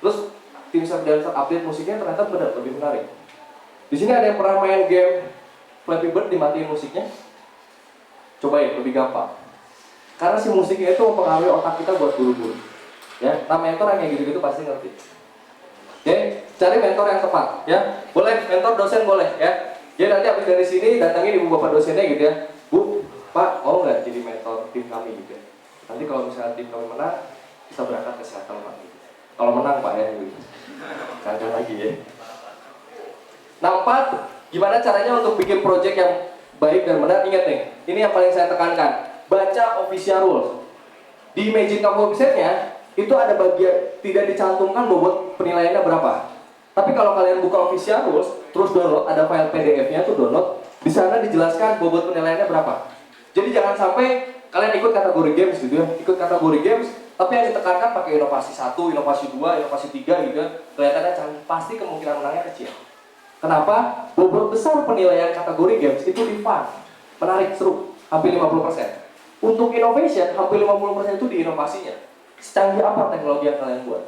Terus tim Dancer update musiknya ternyata benar lebih menarik. Di sini ada yang pernah main game Flappy Bird dimatiin musiknya? Cobain, lebih gampang. Karena si musiknya itu mempengaruhi otak kita buat buru-buru. Ya, nah mentor yang kayak gitu-gitu pasti ngerti. Oke, cari mentor yang tepat, ya. Boleh mentor dosen boleh, ya. Jadi nanti habis dari sini datangin ibu bapak dosennya gitu ya. Bu, Pak, mau nggak jadi mentor tim kami gitu ya. Nanti kalau misalnya tim kami menang, kita berangkat ke Seattle Pak. Gitu. Kalau menang Pak ya, gitu. Kagak lagi ya. Nah, 4, gimana caranya untuk bikin project yang baik dan benar? Ingat nih, ini yang paling saya tekankan. Baca official rules. Di Magic Kamu website-nya, itu ada bagian tidak dicantumkan bobot penilaiannya berapa. Tapi kalau kalian buka official rules, terus download, ada file PDF-nya tuh download, di sana dijelaskan bobot penilaiannya berapa. Jadi jangan sampai kalian ikut kategori games gitu ya, ikut kategori games, tapi yang ditekankan pakai inovasi 1, inovasi 2, inovasi 3 gitu ya, kelihatannya canggih, pasti kemungkinan menangnya kecil. Kenapa? Bobot besar penilaian kategori games itu di fun, menarik, seru, hampir 50%. Untuk innovation, hampir 50% itu di inovasinya. Secanggih apa teknologi yang kalian buat?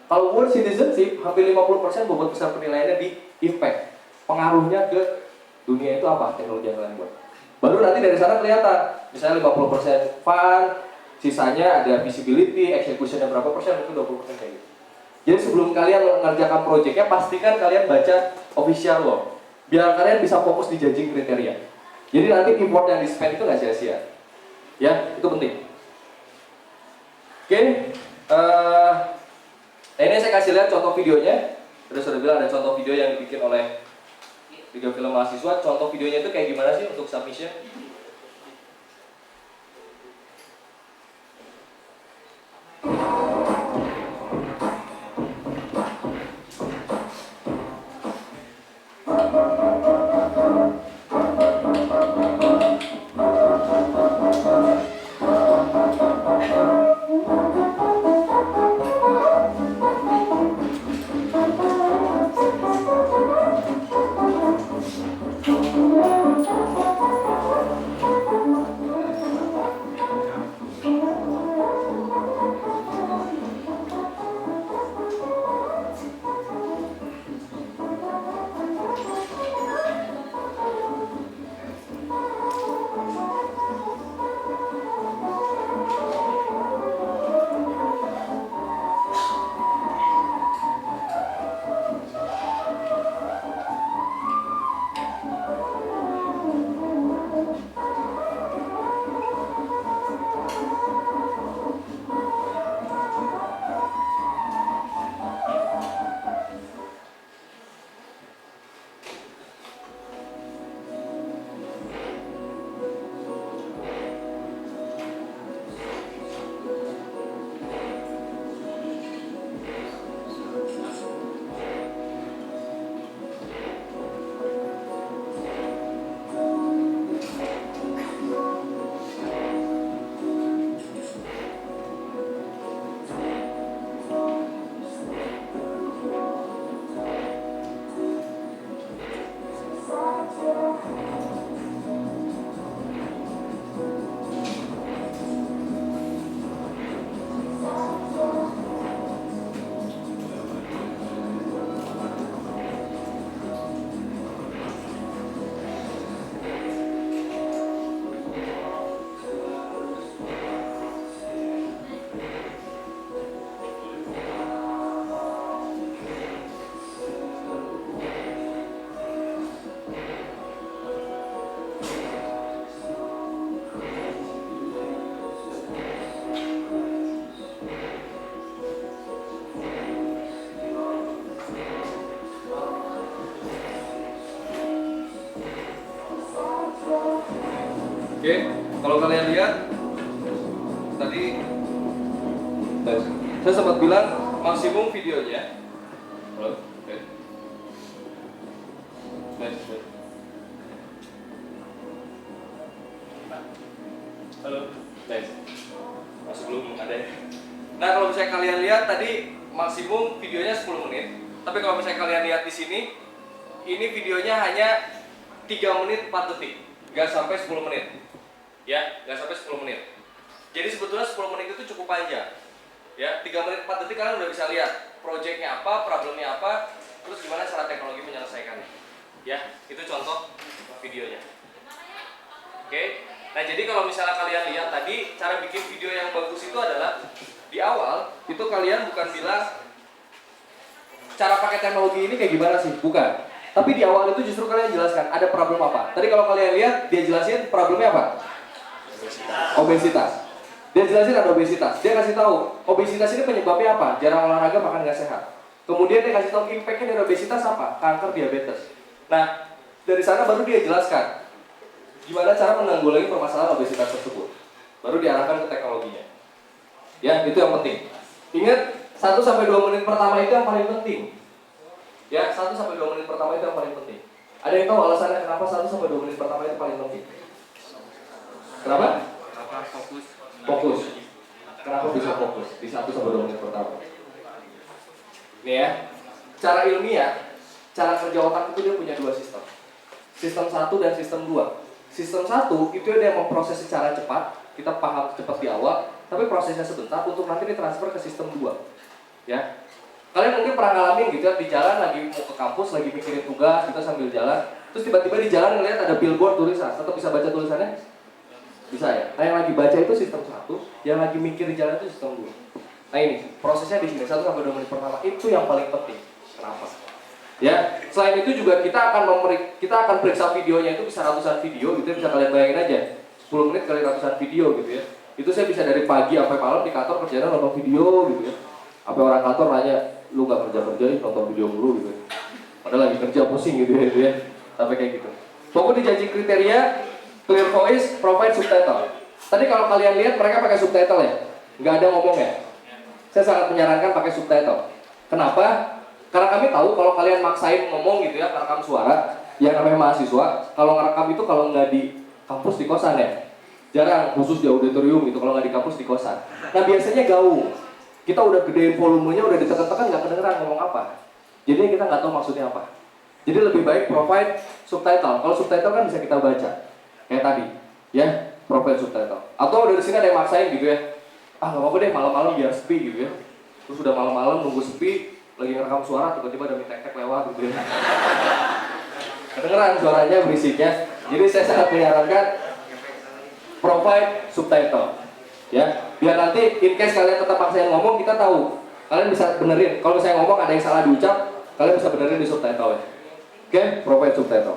Kalau world citizenship, hampir 50% bobot besar penilaiannya di impact. Pengaruhnya ke dunia itu apa teknologi yang kalian buat? Baru nanti dari sana kelihatan. Misalnya 50% fun, sisanya ada visibility, executionnya berapa persen, mungkin 20% kayak gitu. Jadi sebelum kalian mengerjakan proyeknya, pastikan kalian baca official law. Biar kalian bisa fokus di judging kriteria. Jadi nanti import yang di-spend itu nggak sia-sia. Ya, itu penting. Oke, nah ini saya kasih lihat contoh videonya. Tadi sudah bilang ada contoh video yang dibikin oleh 3 film mahasiswa. Contoh videonya itu kayak gimana sih untuk submission? Oke, kalau kalian lihat tadi saya sempat bilang maksimum videonya. Halo, halo, masih belum ada. Nah, kalau misalnya kalian lihat tadi maksimum videonya 10 menit. Tapi kalau misalnya kalian lihat di sini, ini videonya hanya 3 menit 4 detik, nggak sampai 10 menit. Ya, nggak sampai 10 menit. Jadi sebetulnya 10 menit itu cukup panjang. Ya, 3 menit 4 detik kalian udah bisa lihat projectnya apa, problemnya apa, terus gimana cara teknologi menyelesaikannya. Ya, itu contoh videonya. Oke, nah jadi kalau misalnya kalian lihat tadi, cara bikin video yang bagus itu adalah di awal, itu kalian bukan bilang cara pakai teknologi ini kayak gimana sih, bukan. Tapi di awal itu justru kalian jelaskan ada problem apa. Tadi kalau kalian lihat, dia jelasin problemnya apa? Obesitas. Dia jelasin ada obesitas. Dia kasih tahu obesitas ini penyebabnya apa? Jarang olahraga, makan nggak sehat. Kemudian dia kasih tahu impactnya dari obesitas apa? Kanker, diabetes. Nah, dari sana baru dia jelaskan gimana cara menanggulangi permasalahan obesitas tersebut. Baru diarahkan ke teknologinya. Ya, itu yang penting. Ingat, 1-2 menit pertama itu yang paling penting. Ya, 1-2 menit pertama itu yang paling penting. Ada yang tahu alasannya kenapa 1-2 menit pertama itu paling penting? Kenapa? Fokus. Kenapa bisa fokus di 1-2 menit pertama? Ini ya, cara ilmiah, cara kerja otak itu dia punya 2 sistem. Sistem 1 dan sistem 2. Sistem 1 itu dia memproses secara cepat, kita paham cepat di awal, tapi prosesnya sebentar untuk nanti ditransfer ke sistem 2. Ya. Kalian mungkin pernah ngalamin gitu ya, di jalan lagi mau ke kampus, lagi mikirin tugas, kita sambil jalan, terus tiba-tiba di jalan ngeliat ada billboard tulisan, tetap bisa baca tulisannya? Bisa ya? Nah yang lagi baca itu sistem 1, yang lagi mikir di jalan itu sistem 2. Nah ini, prosesnya di sini, 1-2 menit pertama, itu yang paling penting. Kenapa? Ya, selain itu juga kita akan periksa videonya, itu bisa ratusan video gitu ya, bisa kalian bayangin aja 10 menit kali ratusan video gitu ya. Itu saya bisa dari pagi sampai malam di kantor kerjanya nonton video gitu ya. Sampai orang kantor nanya, lu gak kerja nonton video dulu gitu ya. Padahal lagi kerja pusing gitu ya. Sampai kayak gitu. Pokoknya dijanji kriteria clear voice, provide subtitle. Tadi kalau kalian lihat mereka pakai subtitle ya, nggak ada ngomongnya. Saya sangat menyarankan pakai subtitle. Kenapa? Karena kami tahu kalau kalian maksain ngomong gitu ya, ngerekam suara, yang namanya mahasiswa, kalau ngerekam itu kalau nggak di kampus di kosan ya, jarang, khusus di auditorium gitu, kalau nggak di kampus di kosan. Nah biasanya gaul, kita udah gedein volumenya, udah ditekan-tekan nggak kedengeran ngomong apa. Jadi kita nggak tahu maksudnya apa. Jadi lebih baik provide subtitle. Kalau subtitle kan bisa kita baca, kayak tadi, ya, provide subtitle. Atau dari sini ada yang maksain gitu ya, nggak apa-apa deh malam-malam biar sepi gitu ya. Terus udah malam-malam nunggu sepi, lagi ngerekam suara, tiba-tiba ada tek-tek lewat gitu ya. Kedengeran suaranya, berisiknya. Jadi saya sangat menyarankan provide subtitle. Ya, biar nanti in case kalian tetap maksain ngomong, kita tahu. Kalian bisa benerin. Kalau saya ngomong ada yang salah diucap, kalian bisa benerin di subtitle. Oke, provide subtitle.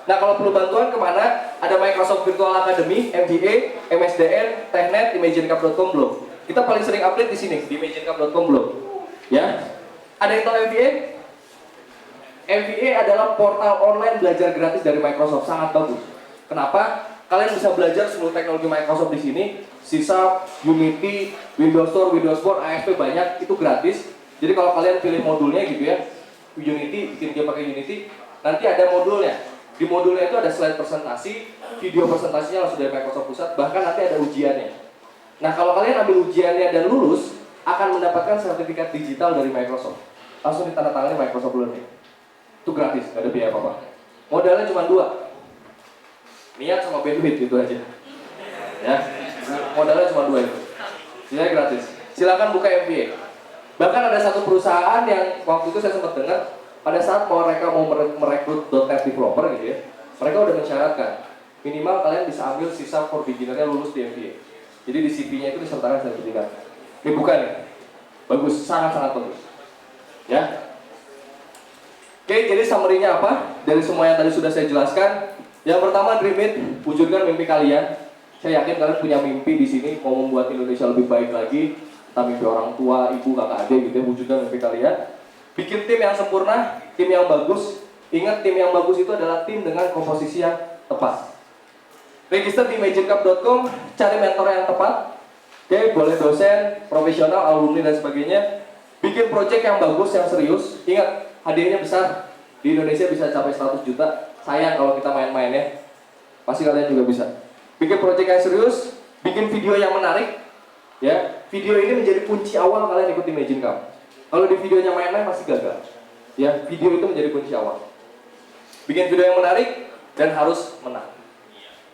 Nah, kalau perlu bantuan kemana? Ada Microsoft Virtual Academy, MBA, MSDN, Technet, ImagineCup.com belum? Kita paling sering update di sini, di ImagineCup.com belum? Ya, ada yang tahu MBA? MBA adalah portal online belajar gratis dari Microsoft, sangat bagus. Kenapa? Kalian bisa belajar seluruh teknologi Microsoft di sini, C#, Unity, Windows Store, Windows Phone, ASP banyak, itu gratis. Jadi kalau kalian pilih modulnya gitu ya, Unity, bikin game pakai Unity, nanti ada modulnya. Di modulnya itu ada slide presentasi, video presentasinya langsung dari Microsoft Pusat, bahkan nanti ada ujiannya. Nah kalau kalian ambil ujiannya dan lulus, akan mendapatkan sertifikat digital dari Microsoft. Langsung ditandatangani Microsoft Learning. Itu gratis, gak ada biaya apa-apa. Modalnya cuma 2. Niat sama bandwidth itu aja. Ya, modalnya cuma 2 itu. Jadi gratis. Silakan buka MBA. Bahkan ada satu perusahaan yang waktu itu saya sempat dengar, pada saat mereka mau merekrut .NET developer gitu ya, mereka udah mensyaratkan minimal kalian bisa ambil sisa for beginner-nya lulus di MBA. Jadi di CV-nya itu disertakan sertifikat. Ini bukan nih, bagus, sangat-sangat bagus. Ya. Oke, jadi summary-nya apa? Dari semua yang tadi sudah saya jelaskan, yang pertama Dream It, wujudkan mimpi kalian. Saya yakin kalian punya mimpi di sini mau membuat Indonesia lebih baik lagi. Entah mimpi orang tua, ibu, kakak, adik gitu ya, wujudkan mimpi kalian. Bikin tim yang sempurna, tim yang bagus. Ingat, tim yang bagus itu adalah tim dengan komposisi yang tepat. Register di ImagineCup.com, cari mentor yang tepat. Oke, boleh dosen, profesional, alumni dan sebagainya. Bikin project yang bagus, yang serius. Ingat, hadiahnya besar. Di Indonesia bisa capai 100 juta. Sayang kalau kita main-main ya. Pasti kalian juga bisa. Bikin project yang serius, bikin video yang menarik. Ya, video ini menjadi kunci awal kalian ikut ImagineCup. Kalau di videonya main-main pasti gagal. Ya, video itu menjadi kunci awal. Bikin video yang menarik dan harus menang.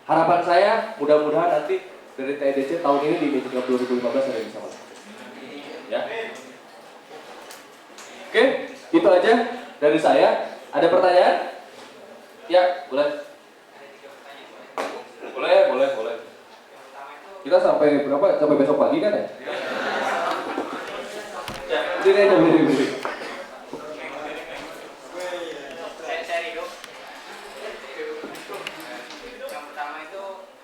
Harapan saya mudah-mudahan nanti dari TEDC tahun ini di ImagineCup 2015 ada yang bisa menang. Ya. Oke, itu aja dari saya. Ada pertanyaan? Ya, boleh. Boleh. Kita sampai berapa? Sampai besok pagi kan ya? Berdiri aja, berdiri. Saya Ridho. Yang pertama itu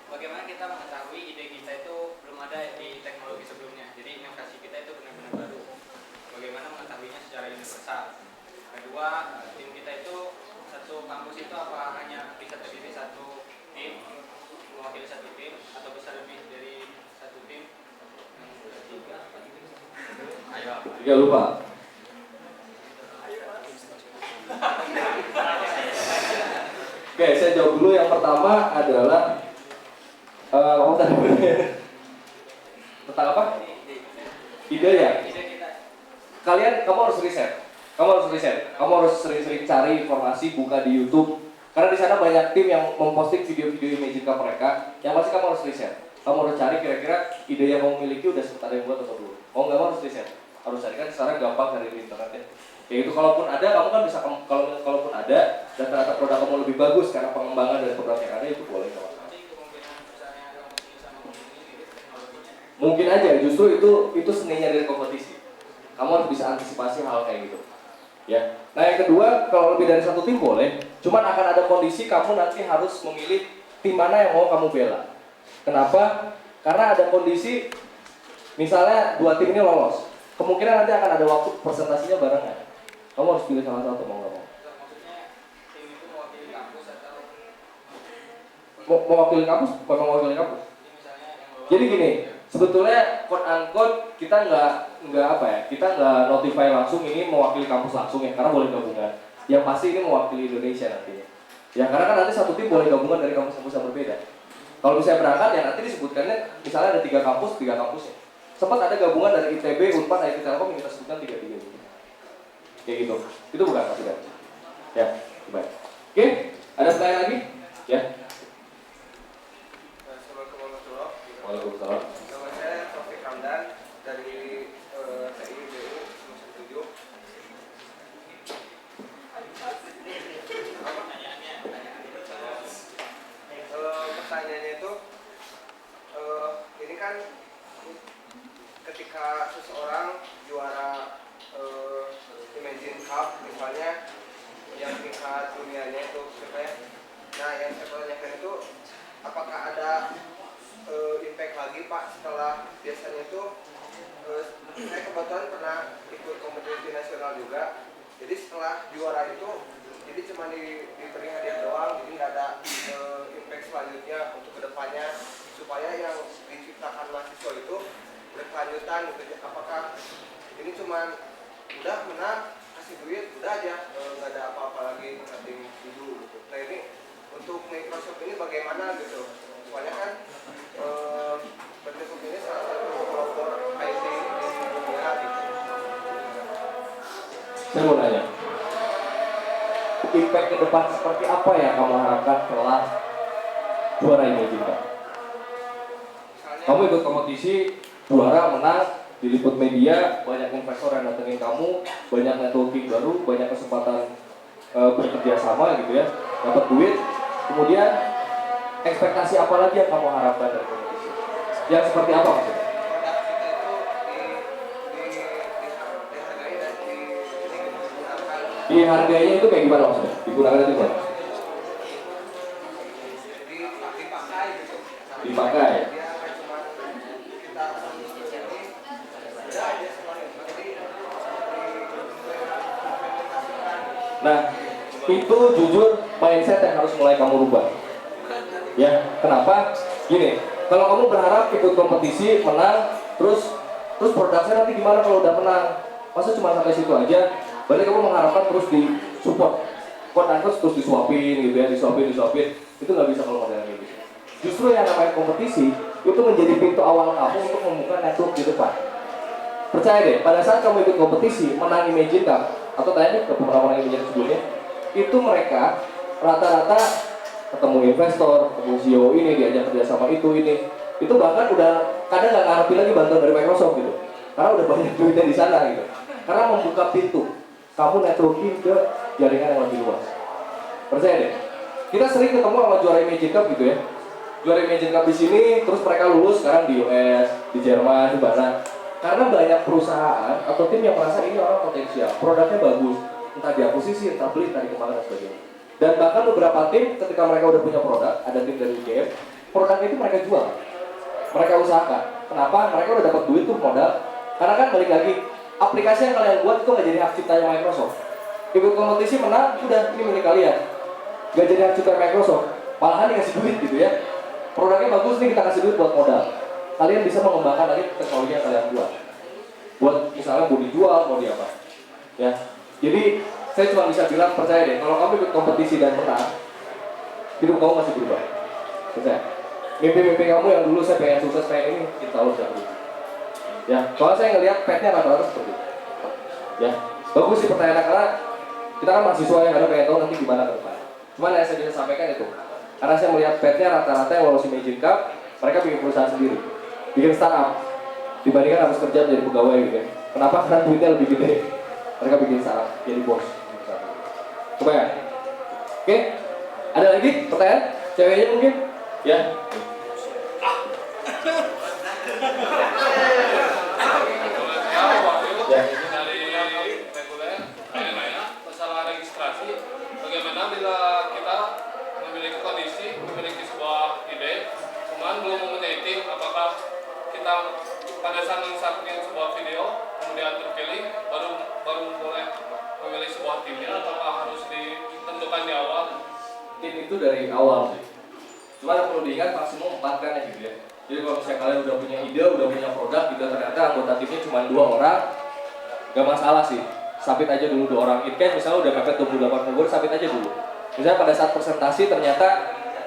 bagaimana kita mengetahui ide kita itu belum ada di teknologi sebelumnya. Jadi inovasi kita itu benar-benar baru. Bagaimana mengetahuinya secara universal. Kedua, tim kita itu satu kampus itu apa hanya bisa terdiri satu tim, mewakili satu tim, atau bisa lebih dari satu tim? Tiga lupa. Oke, saya jawab dulu. Yang pertama adalah tentang apa? Ide ya? Kamu harus riset. Kamu harus sering-sering cari informasi, buka di YouTube. Karena di sana banyak tim yang memposting video-video Imagine Cup mereka. Yang pasti kamu harus riset. Kamu harus cari kira-kira ide yang kamu miliki udah sempat ada yang buat atau belum. Mau nggak mau harus riset. Harus cari, kan sekarang gampang cari di internet ya. Kayak gitu, kalaupun ada, kamu kan bisa kalaupun ada dan ternyata produk kamu lebih bagus karena pengembangan dari produk yang ada, itu boleh kalau mungkin aja, justru itu seninya dari kompetisi. Kamu harus bisa antisipasi hal kayak gitu. Ya. Nah, yang kedua, kalau lebih dari satu tim boleh, cuman akan ada kondisi kamu nanti harus memilih tim mana yang mau kamu bela. Kenapa? Karena ada kondisi misalnya dua tim ini lolos. Kemungkinan nanti akan ada waktu presentasinya barengan. Kamu harus pilih salah satu, mau nggak mau. Maksudnya tim itu mewakili kampus atau Mewakili kampus, memang mewakili kampus. Jadi gini, sebetulnya quote unquote kita nggak apa ya, kita nggak notify langsung ini mewakili kampus langsung ya, karena boleh gabungan. Yang pasti ini mewakili Indonesia nantinya. Ya karena kan nanti satu tim boleh gabungan dari kampus-kampus yang berbeda. Kalau misalnya berangkat ya nanti disebutkannya, misalnya ada tiga kampus ya. Sempat ada gabungan dari ITB, Unpad, IT Telkom yang kita sebutkan tiga-tiga gitu. Kayak gitu. Itu bukan pasti kan? Ya, baik. Oke, ada pertanyaan lagi? Ya. Waalaikumsalam. Nama saya Taufik Hamdan dari TIBU semester 7. Pertanyaannya itu, ini kan ketika seseorang juara Imagine Cup misalnya yang tingkat dunianya itu supaya, nah yang saya tanyakan itu apakah ada impact lagi Pak setelah biasanya itu saya kebetulan pernah ikut kompetisi nasional juga, jadi setelah juara itu jadi cuma diberi hadiah doang, jadi nggak ada impact selanjutnya untuk kedepannya supaya yang diciptakan mahasiswa itu berkelanjutan gitu. Apakah ini cuma udah menang kasih duit udah aja, nggak ada apa-apa lagi setting dulu gitu. Nah ini untuk Microsoft ini bagaimana gitu, soalnya kan Microsoft ini salah satu pelopor IT di dunia gitu. Saya mau nanya, impact ke depan seperti apa yang kamu harapkan setelah juara Imagine Cup? Kamu ikut kompetisi, juara, menang, diliput media, banyak investor yang datengin kamu, banyak networking baru, banyak kesempatan bekerja sama gitu ya, dapat duit. Kemudian ekspektasi apa lagi yang kamu harapkan dari kompetisi? Yang seperti apa maksudnya? Produk kita itu dihargai dan digunakan. Dihargainya itu kayak gimana maksudnya? Digunakan itu gimana? Dipakai gitu. Dipakai. Dia nggak cuma kita ini udah aja semuanya. Jadi diimplementasikan. Nah, itu jujur mindset yang harus mulai kamu rubah. Ya, kenapa? Gini, kalau kamu berharap ikut kompetisi, menang, terus produknya nanti gimana kalau udah menang? Masa cuma sampai situ aja? Berarti kamu mengharapkan terus di support, terus disuapin gitu ya, disuapin. Itu nggak bisa kalau modelnya gitu. Justru yang namanya kompetisi itu menjadi pintu awal kamu untuk membuka network di depan. Percaya deh, pada saat kamu ikut kompetisi, menang Imagine Cup, atau tanya ke beberapa orang Imagine sebelumnya, itu mereka rata-rata ketemu investor, ketemu CEO ini, diajak kerjasama itu bahkan udah kadang nggak ngarepin lagi bantuan dari Microsoft gitu, karena udah banyak duitnya di sana gitu, karena membuka pintu. kamu networking ke jaringan yang lebih luas. Percaya deh. Kita sering ketemu sama juara Imagine Cup gitu ya. Juara Imagine Cup di sini, terus mereka lulus sekarang di US, di Jerman, di mana. Karena banyak perusahaan atau tim yang merasa ini orang potensial, produknya bagus, entah diakuisisi, entah beli, entah dikembangkan dan sebagainya. Dan bahkan beberapa tim ketika mereka udah punya produk, ada tim dari game, produknya itu mereka jual, mereka usahakan. Kenapa? Mereka udah dapat duit tuh modal. Karena kan balik lagi, aplikasi yang kalian buat itu nggak jadi hak ciptanya Microsoft. Ikut kompetisi menang, udah ini milik kalian. Nggak jadi hak cipta Microsoft, malahan dikasih duit gitu ya. Produknya bagus nih, kita kasih duit buat modal. Kalian bisa mengembangkan lagi teknologi yang kalian buat. Buat misalnya mau dijual, mau di apa. Ya. Jadi saya cuma bisa bilang percaya deh, kalau kamu ikut kompetisi dan menang, hidup kamu masih berubah. Percaya. Mimpi-mimpi kamu yang dulu saya pengen sukses pengen ini, kita tahu sudah berubah. Ya, soalnya saya ngelihat petnya rata-rata seperti itu. Ya, bagus sih pertanyaannya karena kita kan mahasiswa yang ada pengen tahu nanti gimana ke depan. Cuman yang saya bisa sampaikan itu, karena saya melihat petnya rata-rata yang lolos Imagine Cup, mereka bikin perusahaan sendiri, bikin startup, dibandingkan harus kerja menjadi pegawai gitu ya. Kenapa? Karena duitnya lebih gede. Mereka bikin startup, jadi bos. Coba ya. Oke, ada lagi pertanyaan? Ceweknya mungkin? Ya. Bagaimana bila kita memiliki kondisi, memiliki sebuah ide, cuman belum mempunyai tim, apakah kita pada saat men-submit sebuah video, kemudian terpilih, baru boleh memilih sebuah timnya, apakah harus ditentukan di awal? Tim itu dari awal sih. Cuma yang perlu diingat maksimum 4 kan ya gitu ya. Jadi kalau misalnya kalian udah punya ide, udah punya produk gitu, ternyata anggota timnya cuma 2 orang, gak masalah sih. Submit aja dulu 2 orang. It misalnya udah mepet 28 penggur, submit aja dulu. Misalnya pada saat presentasi ternyata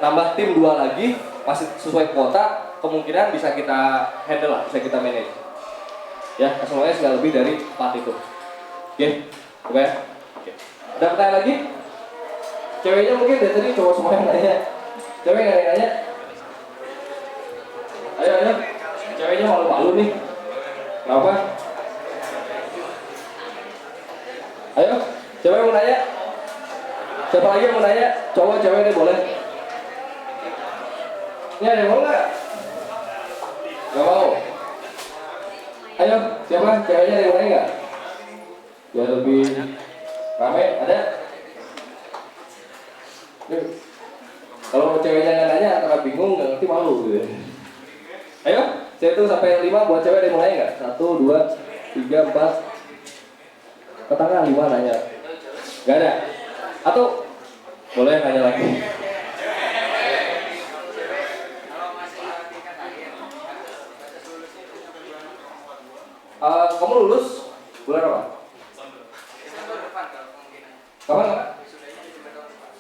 nambah tim 2 lagi, masih sesuai kuota, kemungkinan bisa kita handle lah, bisa kita manage. Ya, semuanya sudah lebih dari 4 itu. Oke, coba ya. Oke. Ada pertanyaan lagi? Ceweknya mungkin dari tadi cowok semua yang nanya. Cewek nggak ada yang nanya? Ayo. Ceweknya malu-malu nih. Kenapa? Ayo, siapa yang mau nanya? Siapa lagi yang mau nanya? Cowok, cewek deh boleh. Ini ada yang mau nggak? Nggak mau? Ayo, siapa? Ceweknya ada yang mau nanya nggak? Biar lebih ramai, ada? Yuk. Kalau ceweknya nggak nanya, antara bingung, nggak ngerti, malu gitu. Ayo, saya hitung sampai 5 buat cewek ada yang mau nanya nggak? 1, 2, 3, 4. Ke tengah 5 nanya. Gak ada? Atau boleh nanya lagi? Kamu lulus bulan apa? Kapan?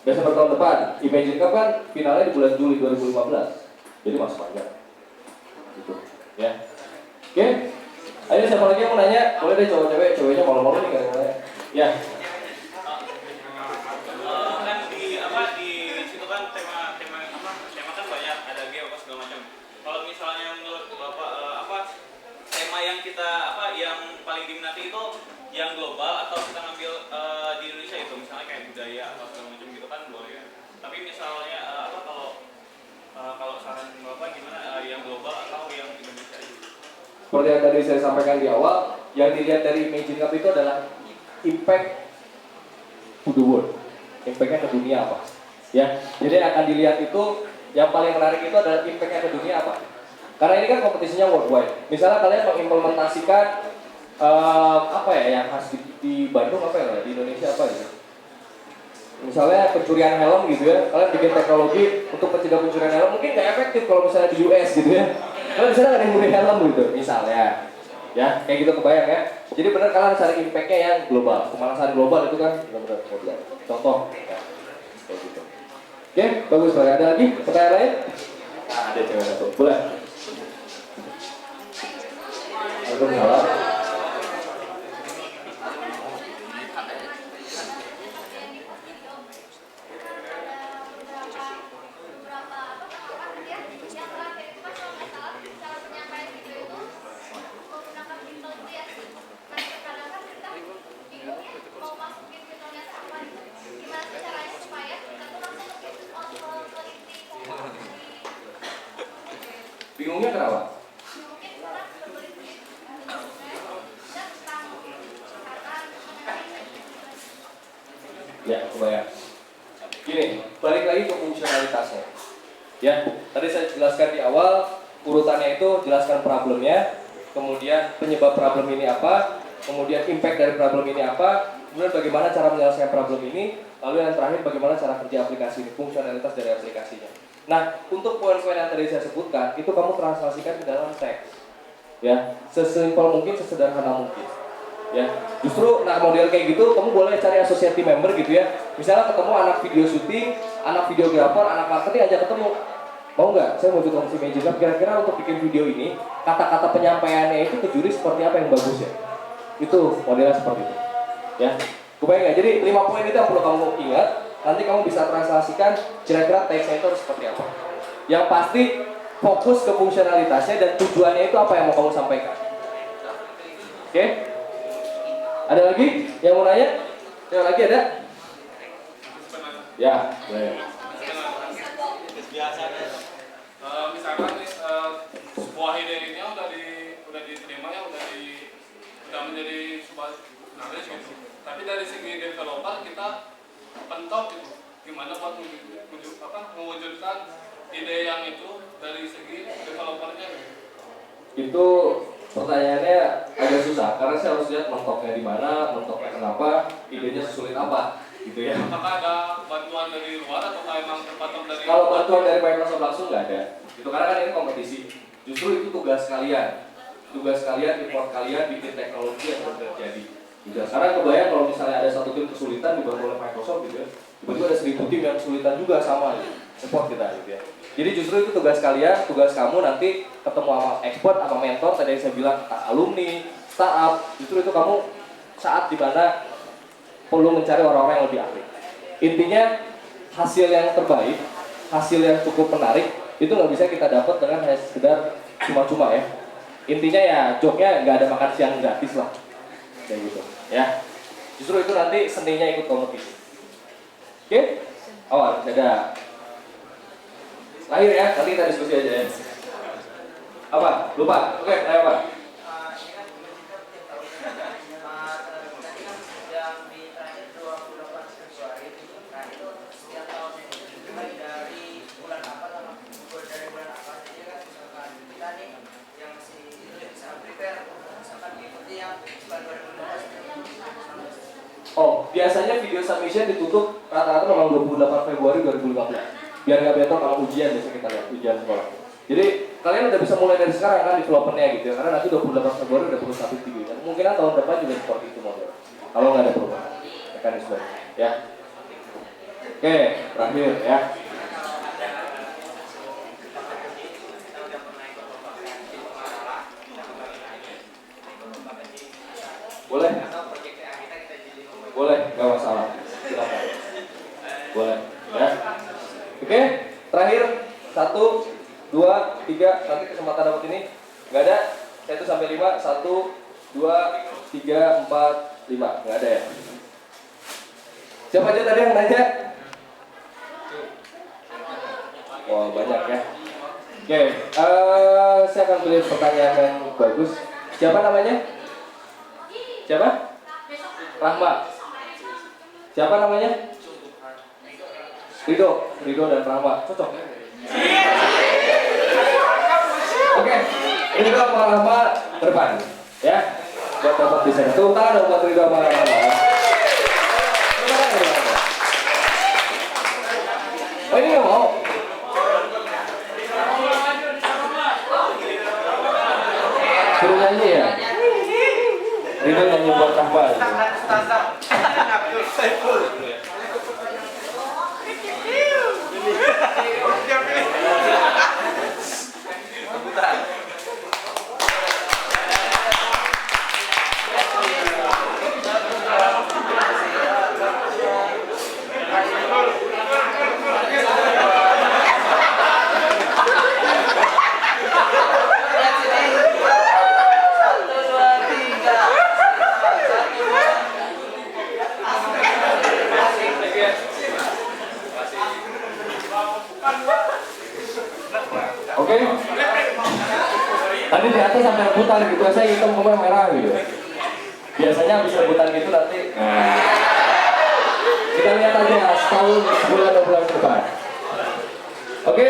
Desember tahun depan. Imagine Cup kan finalnya di bulan Juli 2015. Jadi masih panjang. Gitu. Ya. Oke. Ayo siapa lagi yang mau nanya? Boleh deh cowok cewek, ceweknya malu-malu nih nggak mau nanya. Ya. Kan di situ kan tema kan banyak, ada game apa segala macam. Kalau misalnya menurut Bapak tema yang kita yang paling diminati itu yang global atau kita ngambil di Indonesia itu misalnya kayak budaya atau segala macam gitu kan boleh ya. Tapi misalnya kalau saran Bapak gimana yang global atau yang Indonesia aja? Seperti yang tadi saya sampaikan di awal, yang dilihat dari Imagine Cup itu adalah impact to the world. Impact-nya ke dunia apa? Ya, jadi yang akan dilihat itu, yang paling menarik itu adalah impact-nya ke dunia apa? Karena ini kan kompetisinya worldwide. Misalnya kalian mengimplementasikan yang khas di Bandung apa ya, di Indonesia apa gitu? Misalnya pencurian helm gitu ya, kalian bikin teknologi untuk mencegah pencurian helm, mungkin nggak efektif kalau misalnya di US gitu ya. Kalau misalnya nggak ada yang nyuri helm gitu, misalnya, ya kayak gitu kebayang ya. Jadi benar kalian cari impact-nya yang global. Pemanasan global itu kan benar-benar global. Contoh, ya. Kayak gitu. Oke, bagus banget. Ada lagi pertanyaan lain? Nah, ada cewek satu, boleh. Waalaikumsalam. Bingungnya kenapa? Ya, kebayang. Gini, balik lagi ke fungsionalitasnya. Ya, tadi saya jelaskan di awal, urutannya itu jelaskan problemnya, kemudian penyebab problem ini apa, kemudian impact dari problem ini apa, kemudian bagaimana cara menyelesaikan problem ini, lalu yang terakhir bagaimana cara kerja aplikasi ini, fungsionalitas dari aplikasinya. Nah, untuk poin-poin yang tadi saya sebutkan, itu kamu translasikan ke dalam teks. Ya, sesimpel mungkin, sesederhana mungkin. Ya, justru nah model kayak gitu kamu boleh cari associate member gitu ya. Misalnya ketemu anak video syuting, anak videografer, anak marketing aja ketemu. Mau nggak? Saya mau ikut si Magic Lab. Kira-kira untuk bikin video ini, kata-kata penyampaiannya itu ke juri seperti apa yang bagus ya? Itu modelnya seperti itu. Ya, kebayang nggak? Jadi 5 poin itu yang perlu kamu ingat. Nanti kamu bisa translasikan kira-kira teksnya itu harus seperti apa. Yang pasti fokus ke fungsionalitasnya dan tujuannya itu apa yang mau kamu sampaikan. Oke? Ada lagi yang mau nanya? Yang lagi ada? Ya, boleh. Misalkan nih, sebuah ide ini udah diterima ya, udah menjadi sebuah knowledge gitu. Tapi dari segi developer kita pentok gitu. Gimana buat mewujudkan ide yang itu dari segi developernya gitu. Itu pertanyaannya agak susah karena saya harus lihat mentoknya di mana, mentoknya kenapa, idenya sesulit apa, gitu ya. Apakah ada bantuan dari luar atau emang terpatok dari? Kalau bantuan dari Microsoft langsung nggak ada. Itu karena kan ini kompetisi. Justru itu tugas kalian, import kalian bikin teknologi yang harus terjadi. Gitu. Karena kebayang kalau misalnya ada satu tim kesulitan dibantu oleh Microsoft gitu ya, tiba-tiba ada 1000 tim yang kesulitan juga sama support kita gitu ya. Jadi justru itu tugas kalian, tugas kamu nanti ketemu sama expert, sama mentor, tadi yang saya bilang alumni, startup, justru itu kamu saat dimana perlu mencari orang-orang yang lebih ahli. Intinya hasil yang terbaik, hasil yang cukup menarik, itu nggak bisa kita dapat dengan hanya sekedar cuma-cuma ya. Intinya ya joknya nggak ada makan siang gratis lah, kayak gitu ya. Justru itu nanti seninya ikut kompetisi. Oke? Awal ada. Lahir ya, nanti kita diskusi aja ya. Apa? Lupa? Oke, tanya apa? Oh, biasanya video submission ditutup rata-rata tanggal 28 Februari 2015. Biar nggak bentrok sama ujian, biasa kita lihat ujian sekolah. Jadi kalian udah bisa mulai dari sekarang kan developernya gitu ya, karena nanti 28 Februari udah perlu satu video. Dan kemungkinan tahun depan juga seperti itu model. Kalau nggak ada perubahan, mekanisme ya. Oke, terakhir ya. Boleh? Boleh, nggak masalah. Silakan. Boleh, ya. Oke, terakhir 1, 2, 3. Nanti kesempatan dapat ini nggak ada. 1 sampai 5. 1, 2, 3, 4, 5. Nggak ada ya. Siapa aja tadi yang nanya? Wah, banyak ya. Oke, saya akan pilih pertanyaan yang bagus. Siapa namanya? Siapa? Rahma. Siapa namanya? Rido dan Rahma. Cocok. Oke, Rido sama Rahma ke depan. Ya, buat dapat desain. Tepuk tangan dong buat Rido sama Rahma. Oh, ini nggak mau? Suruh nyanyi ya? Rido nyanyi buat Rahma. Tadi di atas sampai rebutan gitu, saya hitam kamu yang merah gitu. Biasanya habis rebutan gitu nanti. Kita lihat aja setahun, sebulan, 2 bulan ke depan. Oke,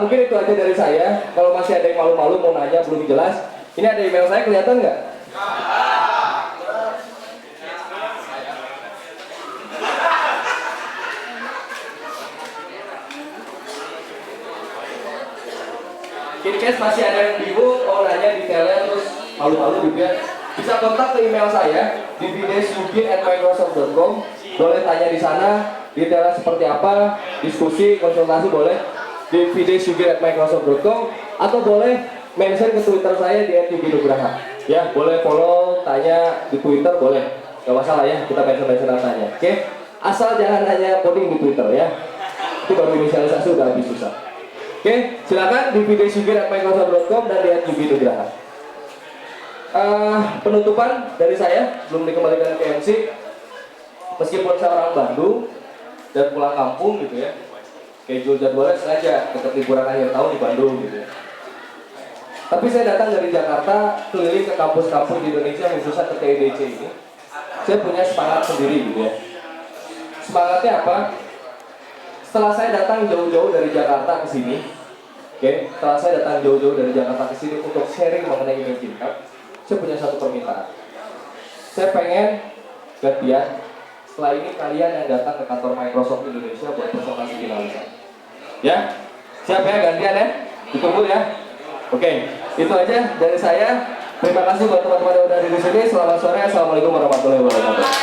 mungkin itu aja dari saya. Kalau masih ada yang malu-malu mau nanya belum jelas, ini ada email saya, kelihatan nggak? In case masih ada yang bingung, mau nanya detailnya terus malu-malu juga, bisa kontak ke email saya di videosugi@microsoft.com. Boleh tanya di sana, detailnya seperti apa, diskusi, konsultasi boleh di videosugi@microsoft.com, atau boleh mention ke Twitter saya di @yuginugraha. Ya, boleh follow, tanya di Twitter boleh, gak masalah ya, kita mention tanya. Oke, asal jangan hanya coding di Twitter ya, itu baru inisialisasi udah habis susah. Oke, silakan di videosugi@microsoft.com dan di @yuginugraha. Penutupan dari saya, belum dikembalikan ke MC. Meskipun saya orang Bandung dan pulang kampung gitu ya, schedule jadwalnya sengaja dekat liburan akhir tahun di Bandung gitu ya. Tapi saya datang dari Jakarta, keliling ke kampus-kampus di Indonesia, khususnya ke TEDC ini. Saya punya semangat sendiri gitu ya. Semangatnya apa? Setelah saya datang jauh-jauh dari Jakarta ke sini, setelah saya datang jauh-jauh dari Jakarta ke sini untuk sharing mengenai Imagine Cup, saya punya satu permintaan. Saya pengen gantian, setelah ini kalian yang datang ke kantor Microsoft Indonesia buat presentasi finalisasi. Ya, siap ya gantian ya? Ditunggu ya. Oke, itu aja dari saya. Terima kasih buat teman-teman yang udah di sini. Selamat sore. Assalamualaikum warahmatullahi wabarakatuh.